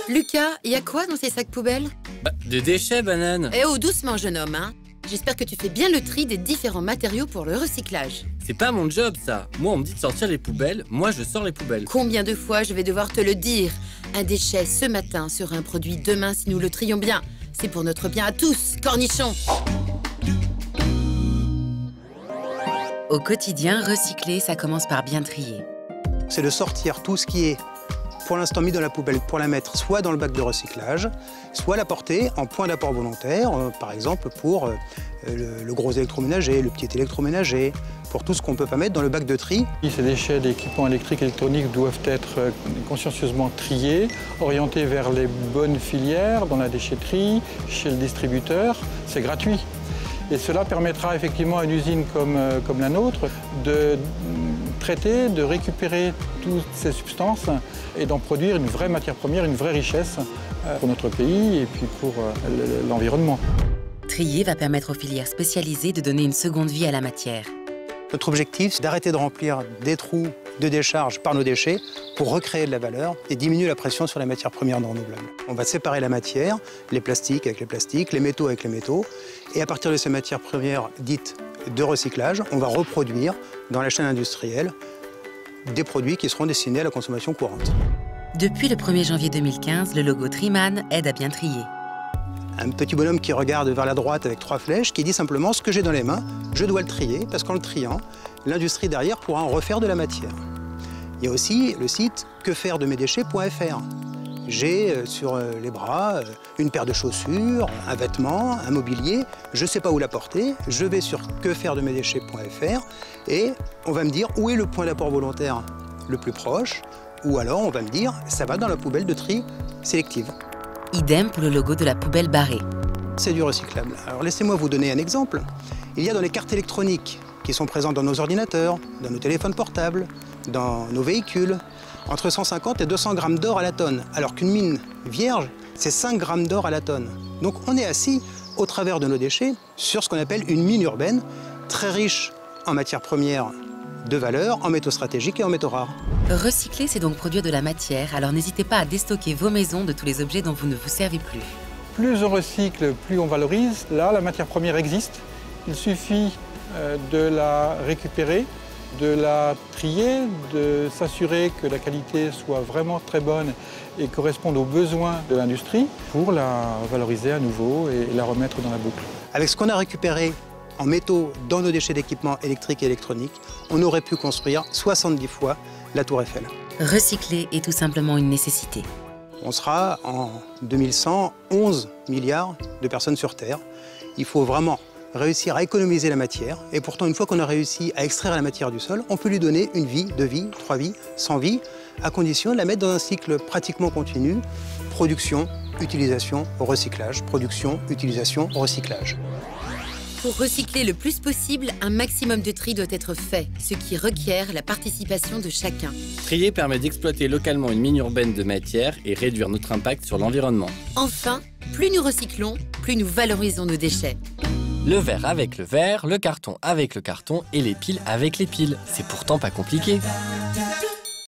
Lucas, il y a quoi dans ces sacs poubelles? Des déchets, banane. Eh oh, doucement, jeune homme, hein. J'espère que tu fais bien le tri des différents matériaux pour le recyclage. C'est pas mon job, ça. Moi, on me dit de sortir les poubelles. Moi, je sors les poubelles. Combien de fois je vais devoir te le dire? Un déchet ce matin sera un produit demain si nous le trions bien. C'est pour notre bien à tous, cornichons. Au quotidien, recycler, ça commence par bien trier. C'est de sortir tout ce qui est pour l'instant mis dans la poubelle pour la mettre soit dans le bac de recyclage, soit la porter en point d'apport volontaire, par exemple pour le gros électroménager, le petit électroménager, pour tout ce qu'on ne peut pas mettre dans le bac de tri. Ces déchets d'équipements électriques et électroniques doivent être consciencieusement triés, orientés vers les bonnes filières, dans la déchetterie, chez le distributeur. C'est gratuit. Et cela permettra effectivement à une usine comme la nôtre de traiter, de récupérer toutes ces substances et d'en produire une vraie matière première, une vraie richesse pour notre pays et puis pour l'environnement. Trier va permettre aux filières spécialisées de donner une seconde vie à la matière. Notre objectif, c'est d'arrêter de remplir des trous de décharge par nos déchets pour recréer de la valeur et diminuer la pression sur les matières premières non renouvelables. On va séparer la matière, les plastiques avec les plastiques, les métaux avec les métaux, et à partir de ces matières premières dites de recyclage, on va reproduire dans la chaîne industrielle des produits qui seront destinés à la consommation courante. Depuis le 1er janvier 2015, le logo Triman aide à bien trier. Un petit bonhomme qui regarde vers la droite avec 3 flèches, qui dit simplement « ce que j'ai dans les mains, je dois le trier » parce qu'en le triant, l'industrie derrière pourra en refaire de la matière. Il y a aussi le site quefairedemesdéchets.fr. J'ai sur les bras une paire de chaussures, un vêtement, un mobilier, je ne sais pas où la porter, je vais sur quefairedemesdéchets.fr et on va me dire où est le point d'apport volontaire le plus proche, ou alors on va me dire ça va dans la poubelle de tri sélective. Idem pour le logo de la poubelle barrée. C'est du recyclable. Alors laissez-moi vous donner un exemple. Il y a dans les cartes électroniques qui sont présentes dans nos ordinateurs, dans nos téléphones portables, dans nos véhicules, entre 150 et 200 grammes d'or à la tonne, alors qu'une mine vierge, c'est 5 grammes d'or à la tonne. Donc on est assis, au travers de nos déchets, sur ce qu'on appelle une mine urbaine, très riche en matières premières de valeur, en métaux stratégiques et en métaux rares. Recycler, c'est donc produire de la matière, alors n'hésitez pas à déstocker vos maisons de tous les objets dont vous ne vous servez plus. Plus on recycle, plus on valorise. Là, la matière première existe. Il suffit de la récupérer, de la trier, de s'assurer que la qualité soit vraiment très bonne et corresponde aux besoins de l'industrie pour la valoriser à nouveau et la remettre dans la boucle. Avec ce qu'on a récupéré en métaux dans nos déchets d'équipements électriques et électroniques, on aurait pu construire 70 fois la Tour Eiffel. Recycler est tout simplement une nécessité. On sera en 2100 11 milliards de personnes sur Terre. Il faut vraiment réussir à économiser la matière. Et pourtant, une fois qu'on a réussi à extraire la matière du sol, on peut lui donner une vie, 2 vies, 3 vies, 100 vies, à condition de la mettre dans un cycle pratiquement continu. Production, utilisation, recyclage. Production, utilisation, recyclage. Pour recycler le plus possible, un maximum de tri doit être fait, ce qui requiert la participation de chacun. Trier permet d'exploiter localement une mine urbaine de matière et réduire notre impact sur l'environnement. Enfin, plus nous recyclons, plus nous valorisons nos déchets. Le verre avec le verre, le carton avec le carton et les piles avec les piles. C'est pourtant pas compliqué.